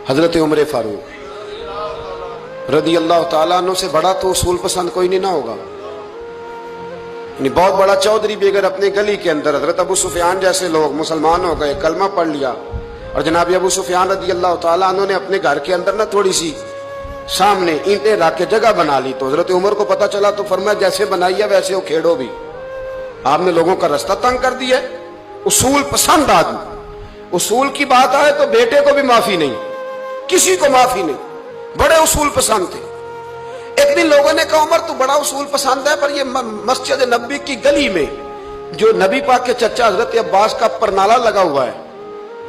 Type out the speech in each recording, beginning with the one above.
حضرت عمر فاروق رضی اللہ تعالیٰ عنہ سے بڑا تو اصول پسند کوئی نہیں نہ ہوگا. یعنی بہت بڑا چودھری بھی اگر اپنے گلی کے اندر حضرت ابو سفیان جیسے لوگ مسلمان ہو گئے، کلمہ پڑھ لیا، اور جناب ابو سفیان رضی اللہ تعالیٰ عنہ نے اپنے گھر کے اندر نہ تھوڑی سی سامنے اینٹیں رکھ کے جگہ بنا لی، تو حضرت عمر کو پتا چلا تو فرمایا جیسے بنائی ہے ویسے وہ کھیڑو بھی. آپ نے لوگوں کا رستہ تنگ کر دیا. اصول پسند آدمی، اصول کی بات آئے تو بیٹے کو بھی معافی نہیں، کسی کو معافی نہیں، بڑے اصول پسند تھے. ایک دن لوگوں نے کہا عمر تو بڑا اصول پسند ہے، پر یہ مسجد نبی کی گلی میں جو نبی پاک کے چچا حضرت عباس کا پرنالہ لگا ہوا ہے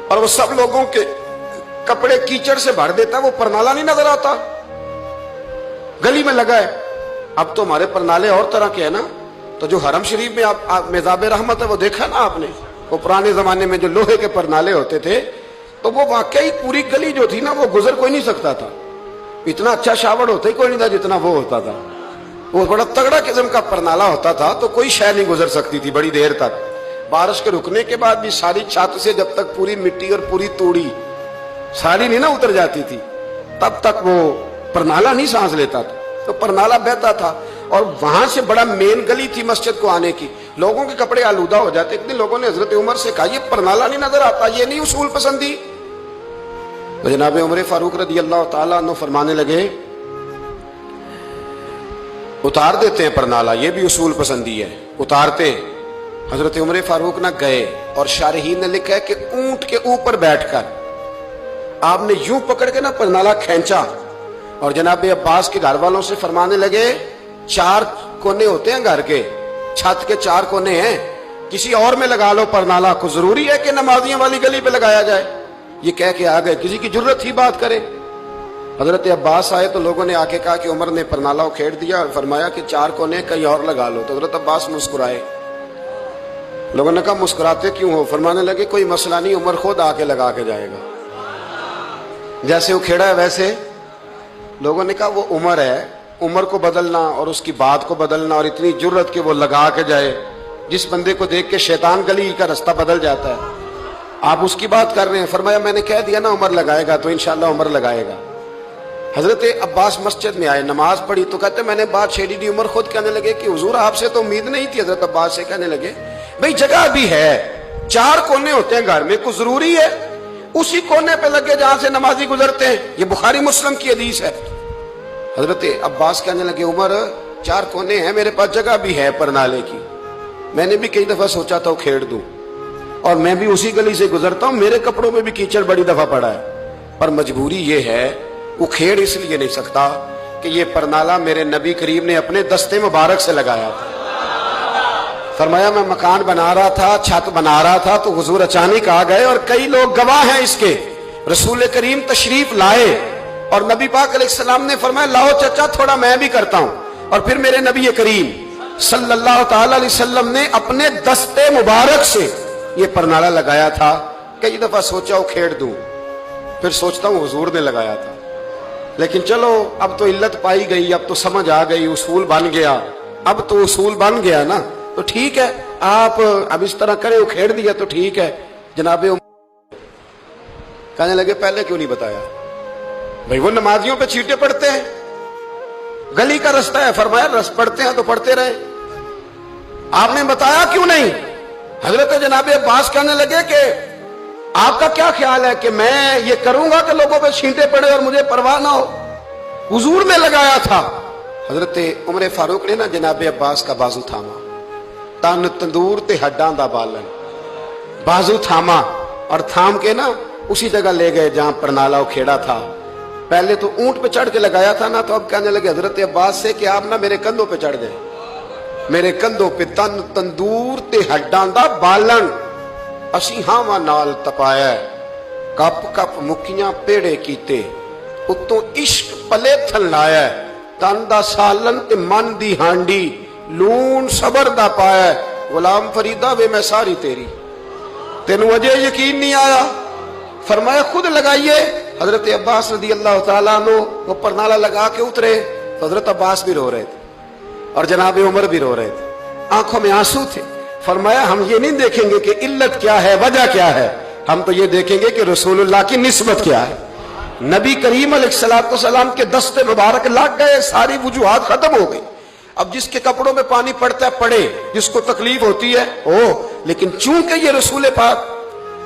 اور وہ سب لوگوں کے کپڑے کیچڑ سے بھر دیتا ہے، وہ پرنالہ نہیں نظر آتا؟ گلی میں لگا ہے. اب تو ہمارے پرنالے اور طرح کے ہیں نا. تو جو حرم شریف میں آپ میزاب رحمت ہے وہ دیکھا نا آپ نے، وہ پرانے زمانے میں جو لوہے کے پرنالے ہوتے تھے، تو وہ واقعی پوری گلی جو تھی نا وہ گزر کوئی نہیں سکتا تھا. اتنا اچھا شاور ہوتا ہی کوئی نہیں تھا جتنا وہ ہوتا تھا. وہ بڑا تگڑا قسم کا پرنالہ ہوتا تھا، تو کوئی شے نہیں گزر سکتی تھی بڑی دیر تک. بارش کے رکنے کے بعد بھی ساری چھت سے جب تک پوری مٹی اور پوری توڑی ساری نہیں نہ اتر جاتی تھی تب تک وہ پرنالہ نہیں سانس لیتا تھا. تو پرنالہ بہتا تھا اور وہاں سے بڑا مین گلی تھی مسجد کو آنے کی. لوگوں کے کپڑے آلودہ ہو جاتے. ایک دن لوگوں نے حضرت عمر سے کہا یہ پرنالہ نہیں نظر آتا، یہ نہیں اصول پسندی؟ تو جناب عمر فاروق رضی اللہ تعالیٰ عنہ فرمانے لگے اتار دیتے ہیں پرنالہ، یہ بھی اصول پسندی ہے. اتارتے. حضرت عمر فاروق نہ گئے اور شارحین نے لکھا ہے کہ اونٹ کے اوپر بیٹھ کر آپ نے یوں پکڑ کے نا پرنالہ کھینچا اور جناب عباس کے گھر والوں سے فرمانے لگے 4 کونے ہوتے ہیں گھر کے، چھت کے 4 کونے ہیں، کسی اور میں لگا لو پرنالہ کو، ضروری ہے کہ نمازیوں والی گلی پہ لگایا جائے؟ یہ کہہ کے آ گئے. کسی کی جرت ہی بات کرے. حضرت عباس آئے تو لوگوں نے آ کے کہا کہ عمر نے پرنالہ کھیڑ دیا اور فرمایا کہ 4 کونے کہیں اور لگا لو. تو حضرت عباس مسکرائے. لوگوں نے کہا مسکراتے کیوں ہو؟ فرمانے لگے کوئی مسئلہ نہیں، عمر خود آ کے لگا کے جائے گا. جیسے وہ کھیڑا ہے ویسے. لوگوں نے کہا وہ عمر ہے، عمر کو بدلنا اور اس کی بات کو بدلنا اور اتنی جرت کہ وہ لگا کے جائے، جس بندے کو دیکھ کے شیطان گلی کا رستہ بدل جاتا ہے، آپ اس کی بات کر رہے ہیں. فرمایا میں نے کہہ دیا نا عمر لگائے گا تو انشاءاللہ عمر لگائے گا. حضرت عباس مسجد میں آئے، نماز پڑھی تو کہتے میں نے بات چھیڑی دی. عمر خود کہنے لگے کہ حضور آپ سے تو امید نہیں تھی. حضرت عباس سے کہنے لگے بھئی جگہ بھی ہے، 4 کونے ہوتے ہیں گھر میں، کوئی ضروری ہے اسی کونے پہ لگے جہاں سے نمازی گزرتے ہیں؟ یہ بخاری مسلم کی حدیث ہے. حضرت عباس کہنے لگے عمر 4 کونے ہیں، میرے پاس جگہ بھی ہے پرنالے کی، میں نے بھی کئی دفعہ سوچا تھا وہ کھیڑ دوں، اور میں بھی اسی گلی سے گزرتا ہوں، میرے کپڑوں میں بھی کیچڑ بڑی دفعہ پڑا ہے، پر مجبوری یہ ہے وہ کھیڑ اس لیے نہیں سکتا کہ یہ پرنالہ میرے نبی کریم نے اپنے دستے مبارک سے لگایا تھا. فرمایا میں مکان بنا رہا تھا، چھت بنا رہا تھا، تو حضور اچانک آ گئے اور کئی لوگ گواہ ہیں اس کے. رسول کریم تشریف لائے اور نبی پاک علیہ السلام نے فرمایا لاؤ چچا تھوڑا میں بھی کرتا ہوں، اور پھر میرے نبی کریم صلی اللہ تعالی علیہ وسلم نے اپنے دستے مبارک سے یہ پرنالہ لگایا تھا. کئی دفعہ سوچا وہ کھیڑ دوں، پھر سوچتا ہوں حضور نے لگایا تھا. لیکن چلو اب تو علت پائی گئی، اب تو سمجھ آ گئی، اصول بن گیا. اب تو اصول بن گیا نا، تو ٹھیک ہے آپ اب اس طرح کریں، وہ کھیڑ دیا تو ٹھیک ہے. جناب کہنے لگے پہلے کیوں نہیں بتایا؟ بھئی وہ نمازیوں پہ چیٹے پڑتے ہیں، گلی کا رستہ ہے. فرمایا رس پڑتے ہیں تو پڑھتے رہے، آپ نے بتایا کیوں نہیں؟ حضرت جناب عباس کہنے لگے کہ آپ کا کیا خیال ہے کہ میں یہ کروں گا کہ لوگوں پہ چھینٹے پڑے اور مجھے پرواہ نہ ہو؟ حضور نے لگایا تھا. حضرت عمر فاروق نے نا جناب عباس کا بازو تھاما، تن تندور تے ہڈاں دا بالن، بازو تھاما اور تھام کے نا اسی جگہ لے گئے جہاں پرنالہ کھیڑا تھا. پہلے تو اونٹ پہ چڑھ کے لگایا تھا نا، تو اب کہنے لگے حضرت عباس سے کہ آپ نا میرے کندھوں پہ چڑھ گئے، میرے کندھوں پہ تن تندور تے ہڈاں دا بالن، اسی ہاواں نال تپایا، کپ کپ مکیاں پیڑے کیتے، اتوں عشق پلے تھن لایا، تن دا سالن تے من دی ہانڈی، لون صبر دا پایا، غلام فریدہ وے میں ساری تیری، تینوں اجے یقین نہیں آیا؟ فرمایا خود لگائیے. حضرت عباس رضی اللہ تعالیٰ عنہ وہ پرنالہ لگا کے اترے تو حضرت عباس بھی رو رہے تھے اور جناب عمر بھی رو رہے تھے، آنکھوں میں آنسو تھے. فرمایا ہم یہ نہیں دیکھیں گے کہ علت کیا ہے، وجہ کیا ہے، ہم تو یہ دیکھیں گے کہ رسول اللہ کی نسبت کیا ہے. نبی کریم علیہ السلام کے دست مبارک لگ گئے، ساری وجوہات ختم ہو گئی. اب جس کے کپڑوں میں پانی پڑتا ہے پڑے، جس کو تکلیف ہوتی ہے لیکن چونکہ یہ رسول پاک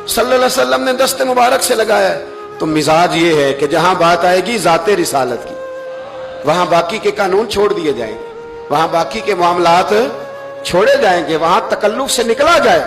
صلی اللہ علیہ وسلم نے دست مبارک سے لگایا ہے تو مزاج یہ ہے کہ جہاں بات آئے گی ذات رسالت کی، وہاں باقی کے قانون چھوڑ دیے جائیں گے، وہاں باقی کے معاملات چھوڑے جائیں گے، وہاں تکلف سے نکلا جائے.